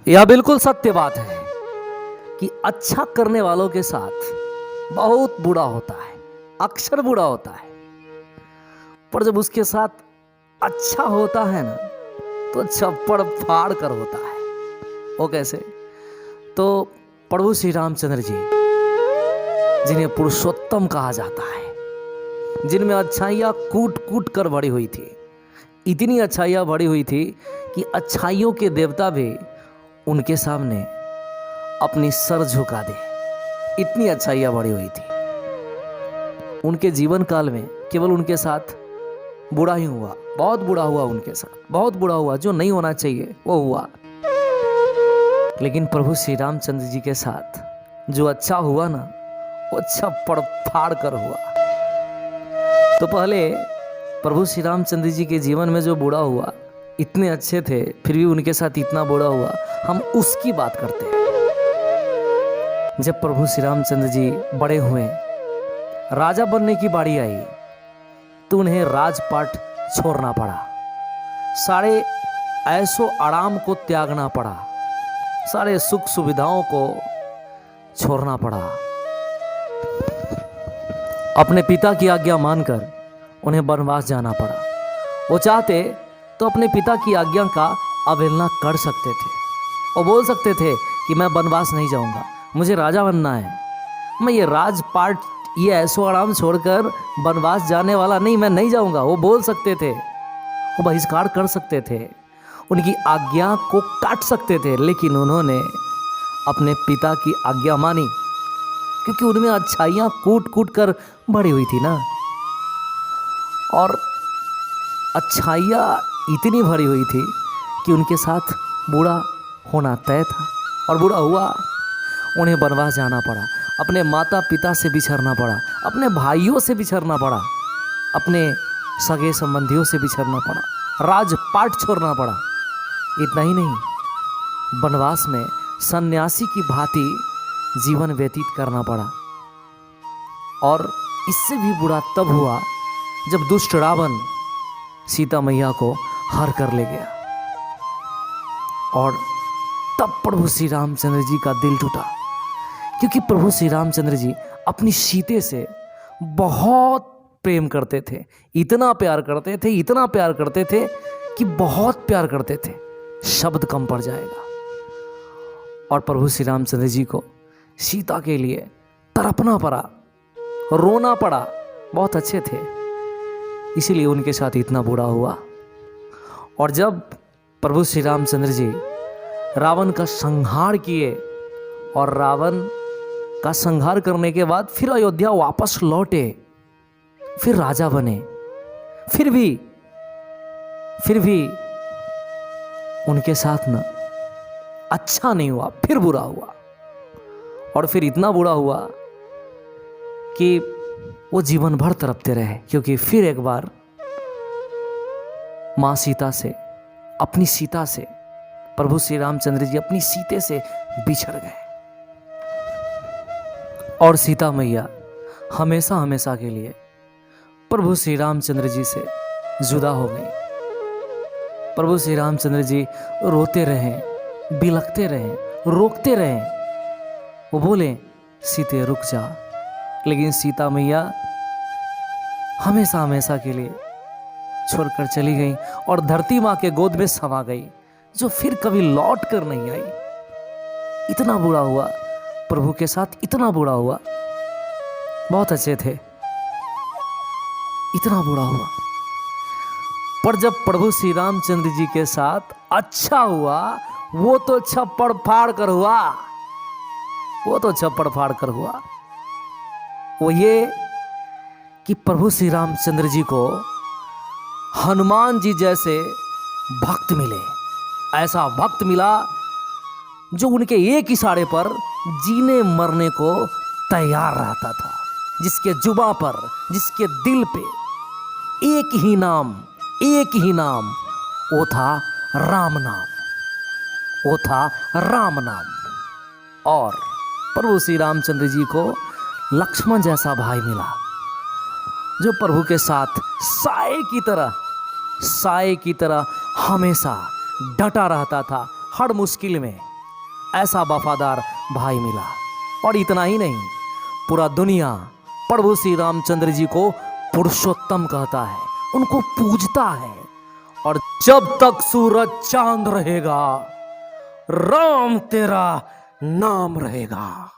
यह बिल्कुल सत्य बात है कि अच्छा करने वालों के साथ बहुत बुरा होता है, अक्सर बुरा होता है। पर जब उसके साथ अच्छा होता है ना, तो छप्पड़ फाड़ कर होता है। वो कैसे? तो प्रभु श्री रामचंद्र जी, जिन्हें पुरुषोत्तम कहा जाता है, जिनमें अच्छाइयाँ कूट कूट कर भरी हुई थी, इतनी अच्छाइयाँ भरी हुई थी कि अच्छाइयों के देवता भी उनके सामने अपनी सर झुका दे, इतनी अच्छाइयाँ भरी हुई थी। उनके जीवन काल में केवल उनके साथ बुरा ही हुआ, बहुत बुरा हुआ उनके साथ, बहुत बुरा हुआ, जो नहीं होना चाहिए वो हुआ। लेकिन प्रभु श्री रामचंद्र जी के साथ जो अच्छा हुआ ना, वो छप्पड़ फाड़ कर हुआ। तो पहले प्रभु श्री रामचंद्र जी के जीवन में जो बुरा हुआ, इतने अच्छे थे फिर भी उनके साथ इतना बुरा हुआ, हम उसकी बात करते हैं। जब प्रभु श्री रामचंद्र जी बड़े हुए, राजा बनने की बारी आई, तो उन्हें राजपाट छोड़ना पड़ा, सारे ऐशो आराम को त्यागना पड़ा, सारे सुख सुविधाओं को छोड़ना पड़ा। अपने पिता की आज्ञा मानकर उन्हें वनवास जाना पड़ा। वो चाहते तो अपने पिता की आज्ञा का अवहेलना कर सकते थे। वो बोल सकते थे कि मैं वनवास नहीं जाऊंगा, मुझे राजा बनना है, मैं ये राजपाट, ये ऐशो आराम छोड़कर वनवास जाने वाला नहीं, मैं नहीं जाऊंगा। वो बोल सकते थे, वो बहिष्कार कर सकते थे, उनकी आज्ञा को काट सकते थे, लेकिन उन्होंने अपने पिता की आज्ञा मानी, क्योंकि उनमें अच्छाइयाँ कूट कूट कर भरी हुई थी ना। और अच्छाइयाँ इतनी भरी हुई थी कि उनके साथ बुरा होना तय था, और बुरा हुआ। उन्हें वनवास जाना पड़ा, अपने माता पिता से बिछड़ना पड़ा, अपने भाइयों से बिछड़ना पड़ा, अपने सगे संबंधियों से बिछड़ना पड़ा, राजपाट छोड़ना पड़ा। इतना ही नहीं, वनवास में सन्यासी की भांति जीवन व्यतीत करना पड़ा। और इससे भी बुरा तब हुआ जब दुष्ट रावण सीता मैया को हर कर ले गया, और तब प्रभु श्री रामचंद्र जी का दिल टूटा, क्योंकि प्रभु श्री रामचंद्र जी अपनी सीते से बहुत प्रेम करते थे, इतना प्यार करते थे, इतना प्यार करते थे कि बहुत प्यार करते थे, शब्द कम पड़ जाएगा। और प्रभु श्री रामचंद्र जी को सीता के लिए तड़पना पड़ा, रोना पड़ा, बहुत अच्छे थे, इसीलिए उनके साथ इतना बुरा हुआ। और जब प्रभु श्री रामचंद्र जी रावण का संहार किए, और रावण का संहार करने के बाद फिर अयोध्या वापस लौटे, फिर राजा बने, फिर भी उनके साथ ना अच्छा नहीं हुआ, फिर बुरा हुआ। और फिर इतना बुरा हुआ कि वो जीवन भर तड़पते रहे, क्योंकि फिर एक बार मां सीता से, अपनी सीता से, प्रभु श्री रामचंद्र जी अपनी सीते से बिछड़ गए, और सीता मैया हमेशा हमेशा के लिए प्रभु श्री रामचंद्र जी से जुदा हो गई। प्रभु श्री रामचंद्र जी रोते रहे, बिलखते रहे, रोकते रहे। वो बोले, सीते रुक जा, लेकिन सीता मैया हमेशा हमेशा के लिए छोड़कर चली गई, और धरती माँ के गोद में समा गई, जो फिर कभी लौट कर नहीं आई। इतना बुरा हुआ प्रभु के साथ, इतना बुरा हुआ, बहुत अच्छे थे, इतना बुरा हुआ। पर जब प्रभु श्री रामचंद्र जी के साथ अच्छा हुआ, वो तो छप्पड़ फाड़ कर हुआ, वो तो छप्पड़ फाड़ कर हुआ। वो ये कि प्रभु श्री रामचंद्र जी को हनुमान जी जैसे भक्त मिले, ऐसा भक्त मिला जो उनके एक इशारे पर जीने मरने को तैयार रहता था, जिसके जुबां पर, जिसके दिल पे एक ही नाम, वो था राम नाम, वो था राम नाम। और प्रभु श्री रामचंद्र जी को लक्ष्मण जैसा भाई मिला, जो प्रभु के साथ साए की तरह हमेशा डटा रहता था, हर मुश्किल में, ऐसा वफादार भाई मिला। और इतना ही नहीं, पूरा दुनिया प्रभु श्री रामचंद्र जी को पुरुषोत्तम कहता है, उनको पूजता है। और जब तक सूरज चांद रहेगा, राम तेरा नाम रहेगा।